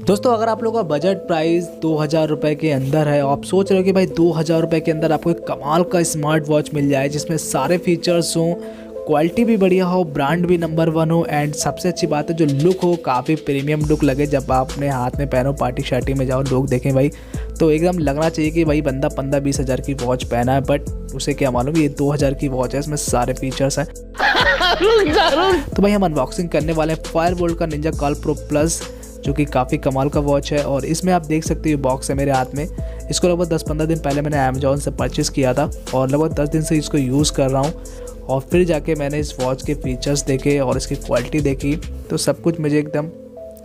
दोस्तों अगर आप लोगों का बजट प्राइस 2000 रुपये के अंदर है, आप सोच रहे हो कि भाई 2000 रुपये के अंदर आपको एक कमाल का स्मार्ट वॉच मिल जाए जिसमें सारे फीचर्स हों, क्वालिटी भी बढ़िया हो, ब्रांड भी नंबर 1 हो एंड सबसे अच्छी बात है जो लुक हो, काफ़ी प्रीमियम लुक लगे जब आप अपने हाथ में पहनो, पार्टी शार्टी में जाओ, लोग देखें भाई तो एकदम लगना चाहिए कि भाई बंदा 15-20 हज़ार की वॉच पहना है। बट उसे क्या मालूम ये 2000 की वॉच है, इसमें सारे फीचर्स हैं। तो भाई हम अनबॉक्सिंग करने वाले हैं फायरबोल्ट का निंजा कॉल प्रो प्लस, जो कि काफ़ी कमाल का वॉच है। और इसमें आप देख सकते हो बॉक्स है मेरे हाथ में। इसको लगभग 10-15 दिन पहले मैंने अमेजोन से परचेज़ किया था और लगभग 10 दिन से इसको यूज़ कर रहा हूँ। और फिर जाके मैंने इस वॉच के फीचर्स देखे और इसकी क्वालिटी देखी तो सब कुछ मुझे एकदम,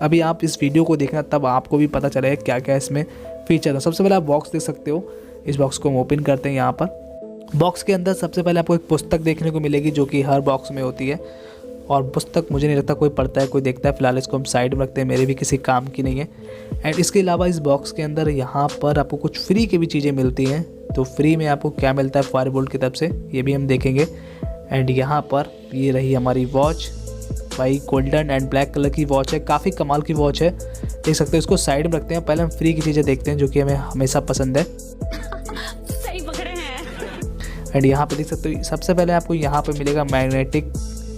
अभी आप इस वीडियो को देखना तब आपको भी पता चलेगा क्या क्या इसमें फीचर है। सबसे पहले आप बॉक्स देख सकते हो, इस बॉक्स को हम ओपन करते हैं। यहाँ पर बॉक्स के अंदर सबसे पहले आपको एक पुस्तक देखने को मिलेगी जो कि हर बॉक्स में होती है। और पुस्तक मुझे नहीं लगता कोई पढ़ता है, कोई देखता है। फिलहाल इसको हम साइड में रखते हैं, मेरे भी किसी काम की नहीं है। एंड इसके अलावा इस बॉक्स के अंदर यहाँ पर आपको कुछ फ्री की भी चीज़ें मिलती हैं। तो फ्री में आपको क्या मिलता है फायरबोल्ट की तरफ से ये भी हम देखेंगे। एंड यहाँ पर ये रही हमारी वॉच, भाई गोल्डन एंड ब्लैक कलर की वॉच है, काफ़ी कमाल की वॉच है, देख सकते हो। इसको साइड में रखते हैं, पहले हम फ्री की चीज़ें देखते हैं जो कि हमें हमेशा पसंद है। सही पकड़े हैं। एंड यहाँ पे देख सकते हो सबसे पहले आपको यहाँ पे मिलेगा मैग्नेटिक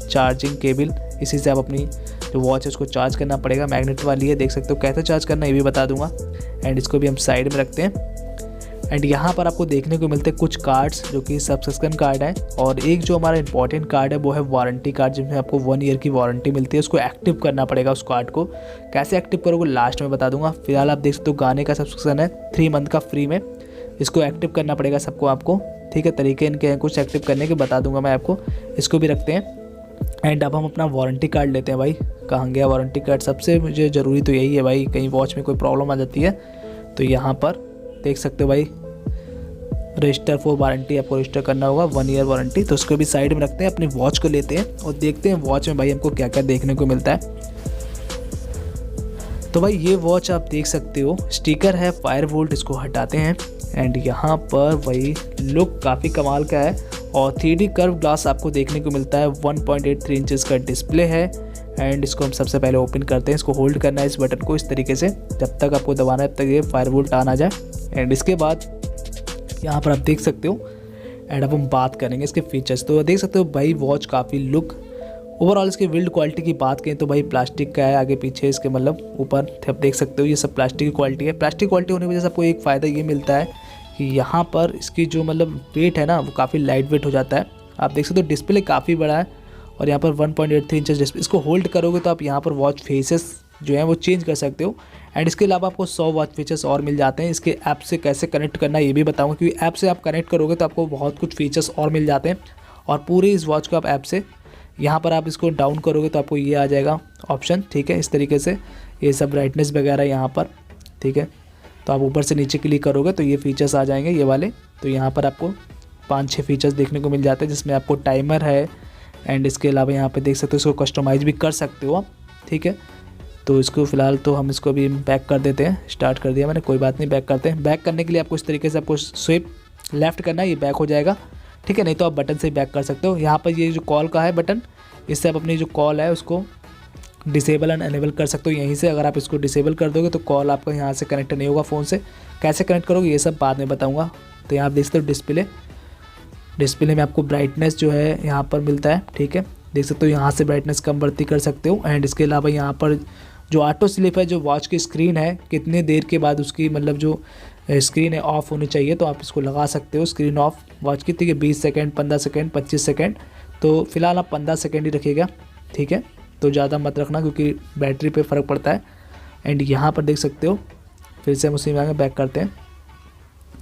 चार्जिंग केबल। इसी से आप अपनी जो वॉच है उसको चार्ज करना पड़ेगा, मैग्नेट वाली है, देख सकते हो। कैसे चार्ज करना ये भी बता दूंगा। एंड इसको भी हम साइड में रखते हैं। एंड यहाँ पर आपको देखने को मिलते हैं कुछ कार्ड्स जो कि सब्सक्रिप्शन कार्ड है। और एक जो हमारा इंपॉर्टेंट कार्ड है वो है वारंटी कार्ड, जिसमें आपको 1 ईयर की वारंटी मिलती है। उसको एक्टिव करना पड़ेगा उस कार्ड को। कैसे एक्टिव करोगे लास्ट में बता दूंगा। फिलहाल आप देख सकते हो गाने का सब्सक्रिप्शन है 3 मंथ का फ्री में, इसको एक्टिव करना पड़ेगा सबको आपको, ठीक है। तरीके इनके हैं कुछ एक्टिव करने के, बता दूंगा मैं आपको। इसको भी रखते हैं। एंड अब हम अपना वारंटी कार्ड लेते हैं। भाई कहाँ गया वारंटी कार्ड? सबसे मुझे ज़रूरी तो यही है भाई, कहीं वॉच में कोई प्रॉब्लम आ जाती है तो यहाँ पर देख सकते हो भाई रजिस्टर फॉर वारंटी, आपको रजिस्टर करना होगा 1 ईयर वारंटी। तो उसको भी साइड में रखते हैं, अपनी वॉच को लेते हैं और देखते हैं वॉच में भाई हमको क्या क्या देखने को मिलता है। तो भाई ये वॉच आप देख सकते हो, स्टिकर है फायरबोल्ट, इसको हटाते हैं। एंड यहाँ पर वही लुक काफ़ी कमाल का है और 3D कर्व ग्लास आपको देखने को मिलता है। 1.83 इंचज़ का डिस्प्ले है। एंड इसको हम सबसे पहले ओपन करते हैं। इसको होल्ड करना है इस बटन को इस तरीके से, जब तक आपको दबाना है तब तक ये फायरबोल्ट ऑन आ जाए। एंड इसके बाद यहाँ पर आप देख सकते हो। एंड अब हम बात करेंगे इसके फीचर्स। तो देख सकते हो भाई वॉच काफ़ी लुक, ओवरऑल इसके बिल्ड क्वालिटी की बात करें तो भाई प्लास्टिक का है आगे पीछे, इसके मतलब ऊपर आप देख सकते हो ये सब प्लास्टिक की क्वालिटी है। प्लास्टिक क्वालिटी होने की वजह से आपको एक फ़ायदा ये मिलता है कि यहाँ पर इसकी जो मतलब वेट है ना वो काफ़ी लाइट वेट हो जाता है। आप देख सकते हो डिस्प्ले काफ़ी बड़ा है और यहाँ पर 1.83 इंचज़ डिस्प्ले। इसको होल्ड करोगे तो आप यहाँ पर वॉच फेसेस जो है वो चेंज कर सकते हो। एंड इसके अलावा आपको 100 वॉच फीचर्स और मिल जाते हैं। इसके ऐप से कैसे कनेक्ट करना ये भी बताऊंगा, क्योंकि ऐप से आप कनेक्ट करोगे तो आपको बहुत कुछ फीचर्स और मिल जाते हैं। और पूरी इस वॉच को आप ऐप से, यहाँ पर आप इसको डाउन करोगे तो आपको ये आ जाएगा ऑप्शन, ठीक है। इस तरीके से ये सब ब्राइटनेस वगैरह यहाँ पर, ठीक है। तो आप ऊपर से नीचे क्लिक करोगे तो ये फीचर्स आ जाएंगे ये वाले। तो यहाँ पर आपको 5-6 फीचर्स देखने को मिल जाते हैं, जिसमें आपको टाइमर है। एंड इसके अलावा यहाँ पे देख सकते हो इसको कस्टमाइज़ भी कर सकते हो आप, ठीक है। तो इसको फ़िलहाल तो हम इसको भी बैक कर देते हैं। स्टार्ट कर दिया मैंने, कोई बात नहीं, बैक करते हैं। बैक करने के लिए आपको इस तरीके से आपको स्विप लेफ़्ट करना है, ये बैक हो जाएगा, ठीक है। नहीं तो आप बटन से बैक कर सकते हो। यहाँ पर ये जो कॉल का है बटन, इससे आप अपनी जो कॉल है उसको डिसेबल एंड अनेबल कर सकते हो यहीं से। अगर आप इसको डिसेबल कर दोगे तो कॉल आपका यहाँ से कनेक्ट नहीं होगा फ़ोन से। कैसे कनेक्ट करोगे ये सब बाद में बताऊँगा। तो यहाँ आप देख सकते हो डिस्प्ले में आपको ब्राइटनेस जो है यहाँ पर मिलता है, ठीक है। देख सकते हो यहाँ से ब्राइटनेस कम बढ़ती कर सकते हो। एंड इसके अलावा यहाँ पर जो ऑटो स्लिप है, जो वॉच की स्क्रीन है, कितने देर के बाद उसकी मतलब जो स्क्रीन है ऑफ़ होनी चाहिए, तो आप इसको लगा सकते हो स्क्रीन ऑफ वॉच की, ठीक है। 20 सेकंड, 15 सेकंड, 25 सेकंड। तो फिलहाल आप 15 सेकंड ही रखिएगा, ठीक है। तो ज़्यादा मत रखना क्योंकि बैटरी पे फ़र्क पड़ता है। एंड यहाँ पर देख सकते हो, फिर से हम उसी में आगे बैक करते हैं।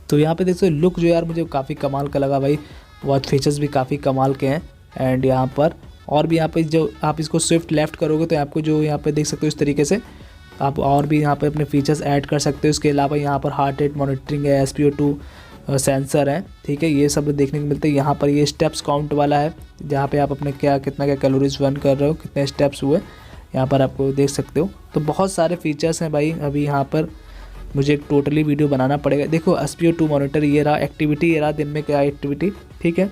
तो यहाँ पे देख सकते हो लुक जो यार मुझे काफ़ी कमाल का लगा भाई, वॉच फीचर्स भी काफ़ी कमाल के हैं। एंड यहाँ पर और भी यहाँ पे जो आप इसको स्विफ्ट लेफ़्ट करोगे तो आपको जो यहाँ पे देख सकते हो इस तरीके से आप और भी यहाँ पे अपने फीचर्स ऐड कर सकते हो। इसके अलावा यहाँ पर हार्ट रेट मॉनिटरिंग है, SpO2 सेंसर है, ठीक है। ये सब देखने को मिलते हैं। यहाँ पर ये स्टेप्स काउंट वाला है, जहाँ पे आप अपने क्या कैलोरीज बर्न कर रहे हो, कितने स्टेप्स हुए, यहाँ पर आपको देख सकते हो। तो बहुत सारे फीचर्स हैं भाई। अभी यहाँ पर मुझे एक टोटली वीडियो बनाना पड़ेगा। देखो SpO2 मॉनिटर ये रहा, एक्टिविटी ये रहा, दिन में क्या एक्टिविटी, ठीक है।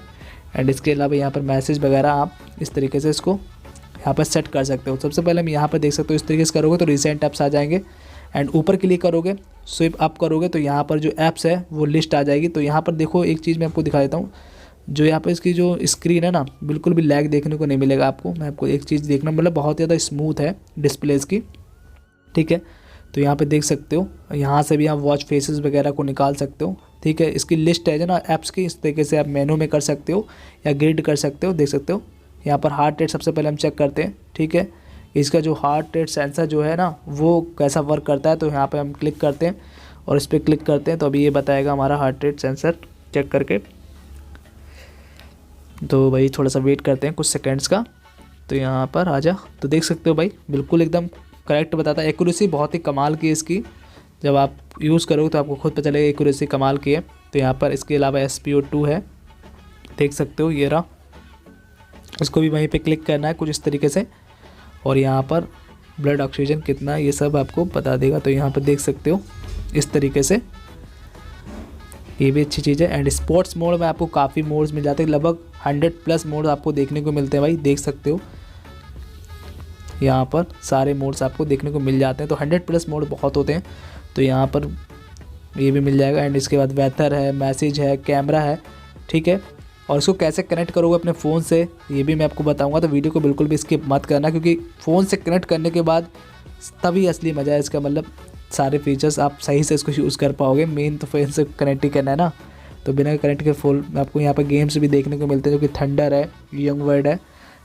एंड इसके अलावा यहाँ पर मैसेज वगैरह आप इस तरीके से इसको यहाँ पर सेट कर सकते हो। सबसे पहले हम यहाँ पर देख सकते हो इस तरीके से करोगे तो रिसेंट ऐप्स आ जाएंगे। एंड ऊपर क्लिक करोगे, स्विप अप करोगे तो यहाँ पर जो ऐप्स है वो लिस्ट आ जाएगी। तो यहाँ पर देखो एक चीज़ मैं आपको दिखा देता हूँ, जो यहाँ पर इसकी जो स्क्रीन है ना, बिल्कुल भी लैग देखने को नहीं मिलेगा आपको। मैं आपको एक चीज़ देखना, मतलब बहुत ज़्यादा स्मूथ है डिस्प्ले इसकी, ठीक है। तो यहाँ पे देख सकते हो, यहाँ से भी आप वॉच फेसेस वगैरह को निकाल सकते हो, ठीक है। इसकी लिस्ट है ना ऐप्स की, इस तरीके से आप मेनू में कर सकते हो या ग्रिड कर सकते हो, देख सकते हो। यहाँ पर हार्ट रेट सबसे पहले हम चेक करते हैं, ठीक है। इसका जो हार्ट रेट सेंसर जो है ना वो कैसा वर्क करता है, तो यहाँ पे हम क्लिक करते हैं और इस पर क्लिक करते हैं तो अभी ये बताएगा हमारा हार्ट रेट सेंसर चेक करके। तो भाई थोड़ा सा वेट करते हैं कुछ सेकेंड्स का। तो यहाँ पर आ जा, तो देख सकते हो भाई बिल्कुल एकदम करेक्ट बताता है। एक्यूरेसी बहुत ही कमाल की है इसकी, जब आप यूज़ करोगे तो आपको खुद पता चलेगा एक्यूरेसी कमाल की है। तो यहाँ पर इसके अलावा SpO2 है, देख सकते हो, ये रहा। इसको भी वहीं पे क्लिक करना है कुछ इस तरीके से, और यहाँ पर ब्लड ऑक्सीजन कितना ये सब आपको बता देगा। तो यहाँ पर देख सकते हो इस तरीके से, ये भी अच्छी चीज़ है। एंड स्पोर्ट्स मोड में आपको काफ़ी मोड्स मिल जाते हैं, लगभग 100+ मोड आपको देखने को मिलते हैं भाई, देख सकते हो। यहाँ पर सारे मोड्स आपको देखने को मिल जाते हैं, तो 100+ मोड बहुत होते हैं। तो यहाँ पर ये भी मिल जाएगा। एंड इसके बाद वेदर है, मैसेज है, कैमरा है, ठीक है। और इसको कैसे कनेक्ट करोगे अपने फ़ोन से ये भी मैं आपको बताऊंगा, तो वीडियो को बिल्कुल भी स्किप मत करना, क्योंकि फ़ोन से कनेक्ट करने के बाद तभी असली मज़ा है इसका, मतलब सारे फीचर्स आप सही से इसको यूज़ कर पाओगे। मेन तो फ़ोन से कनेक्ट ही करना है ना, तो बिना कनेक्ट के फ़ोन आपको यहाँ पर गेम्स भी देखने को मिलते हैं, जो कि थंडर है, यंग वर्ड है।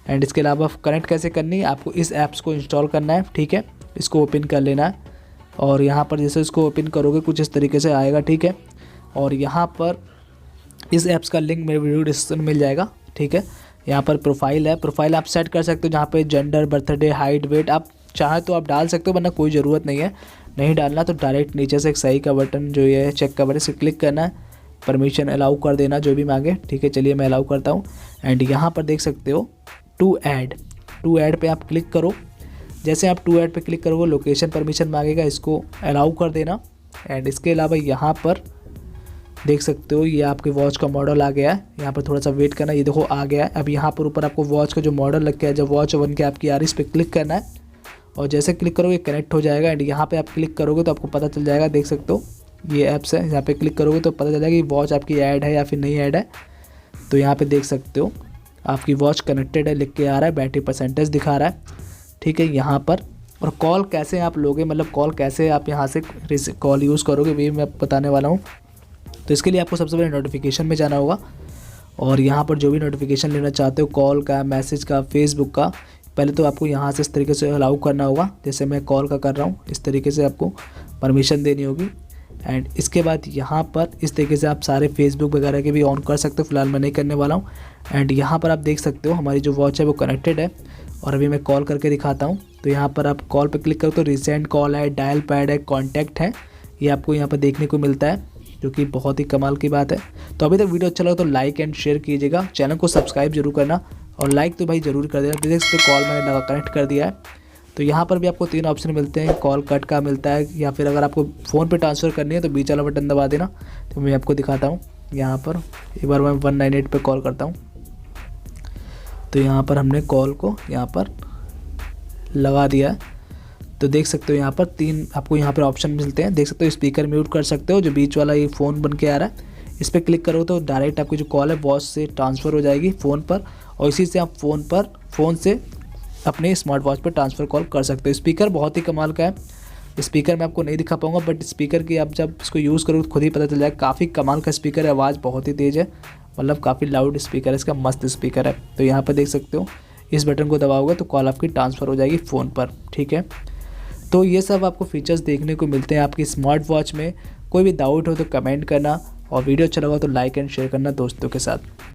एंड इसके अलावा कनेक्ट कैसे करनी है, आपको इस ऐप्स को इंस्टॉल करना है, ठीक है। इसको ओपन कर लेना है और यहाँ पर जैसे इसको ओपन करोगे कुछ इस तरीके से आएगा, ठीक है। और यहाँ पर इस ऐप्स का लिंक मेरे वीडियो डिस्क्रिप्शन में मिल जाएगा, ठीक है। यहाँ पर प्रोफाइल है, प्रोफाइल आप सेट कर सकते हो, जहाँ पे जेंडर, बर्थडे, हाइट, वेट आप चाहे तो आप डाल सकते हो, वरना कोई ज़रूरत नहीं है। नहीं डालना तो डायरेक्ट नीचे से एक सही का बटन जो ये है, चेक का बटन, से क्लिक करना है, परमिशन अलाउ कर देना जो भी मांगे, ठीक है। चलिए मैं अलाउ करता हूँ। एंड यहाँ पर देख सकते हो टू ऐड पे आप क्लिक करो। जैसे आप टू ऐड पे क्लिक करोगे लोकेशन परमिशन मांगेगा, इसको अलाउ कर देना। एंड इसके अलावा यहाँ पर देख सकते हो ये आपके वॉच का मॉडल आ गया है, यहाँ पर थोड़ा सा वेट करना, ये देखो आ गया है। अब यहाँ पर ऊपर आपको वॉच का जो मॉडल लग गया है, जब वॉच बन के आपकी आ रही, इस पर क्लिक करना है और जैसे क्लिक करोगे कनेक्ट हो जाएगा। एंड यहाँ पे आप क्लिक करोगे तो आपको पता चल जाएगा, देख सकते हो ये ऐप्स है, यहाँ पे क्लिक करोगे तो पता चल जाएगा कि वॉच आपकी ऐड है या फिर नहीं ऐड है। तो यहाँ पे देख सकते हो आपकी वॉच कनेक्टेड है लिख के आ रहा है, बैटरी परसेंटेज दिखा रहा है, ठीक है। यहाँ पर और कॉल कैसे आप लोगे, मतलब कॉल कैसे आप यहाँ से कॉल यूज़ करोगे, भी मैं बताने वाला हूँ। तो इसके लिए आपको सबसे पहले नोटिफिकेशन में जाना होगा और यहाँ पर जो भी नोटिफिकेशन लेना चाहते हो, कॉल का, मैसेज का, फेसबुक का, पहले तो आपको यहाँ से इस तरीके से अलाउ करना होगा। जैसे मैं कॉल का कर रहा हूँ, इस तरीके से आपको परमिशन देनी होगी। एंड इसके बाद यहाँ पर इस तरीके से आप सारे फेसबुक वगैरह के भी ऑन कर सकते हो, फिलहाल मैं नहीं करने वाला हूँ। एंड यहाँ पर आप देख सकते हो हमारी जो वॉच है वो कनेक्टेड है और अभी मैं कॉल करके दिखाता हूँ। तो यहाँ पर आप कॉल पे क्लिक करो तो रिसेंट कॉल है, डायल पैड है, कॉन्टैक्ट है, ये आपको यहाँ पर देखने को मिलता है, जो कि बहुत ही कमाल की बात है। तो अभी तक वीडियो अच्छा लगा तो लाइक एंड शेयर कीजिएगा, चैनल को सब्सक्राइब जरूर करना और लाइक तो भाई ज़रूर कर देना। देख सकते हो कॉल मैंने लगा कनेक्ट कर दिया है। तो यहाँ पर भी आपको 3 ऑप्शन मिलते हैं, कॉल कट का मिलता है, या फिर अगर आपको फ़ोन पे ट्रांसफ़र करनी है तो बीच वाला बटन दबा देना। तो मैं आपको दिखाता हूँ, यहाँ पर एक बार मैं 198 पे कॉल करता हूँ। तो यहाँ पर हमने कॉल को यहाँ पर लगा दिया है। तो देख सकते हो यहाँ पर 3 आपको यहाँ पर ऑप्शन मिलते हैं, देख सकते हो। स्पीकर म्यूट कर सकते हो, जो बीच वाला ये फ़ोन बन के आ रहा है, इस पर क्लिक करो तो डायरेक्ट आपकी जो कॉल है वॉच से ट्रांसफ़र हो जाएगी फ़ोन पर, और इसी से आप फ़ोन से अपने स्मार्ट वॉच पर ट्रांसफ़र कॉल कर सकते हो। स्पीकर बहुत ही कमाल का है, स्पीकर मैं आपको नहीं दिखा पाऊंगा, बट स्पीकर की आप जब इसको यूज़ करोगे तो खुद ही पता चल जाएगा। काफ़ी कमाल का स्पीकर है, आवाज़ बहुत ही तेज़ है, मतलब काफ़ी लाउड स्पीकर है इसका, मस्त स्पीकर है। तो यहाँ पर देख सकते हो इस बटन को दबाओगे तो कॉल आपकी ट्रांसफ़र हो जाएगी फ़ोन पर, ठीक है। तो ये सब आपको फीचर्स देखने को मिलते हैं आपकी स्मार्ट वॉच में। कोई भी डाउट हो तो कमेंट करना और वीडियो अच्छा लगा तो लाइक एंड शेयर करना दोस्तों के साथ।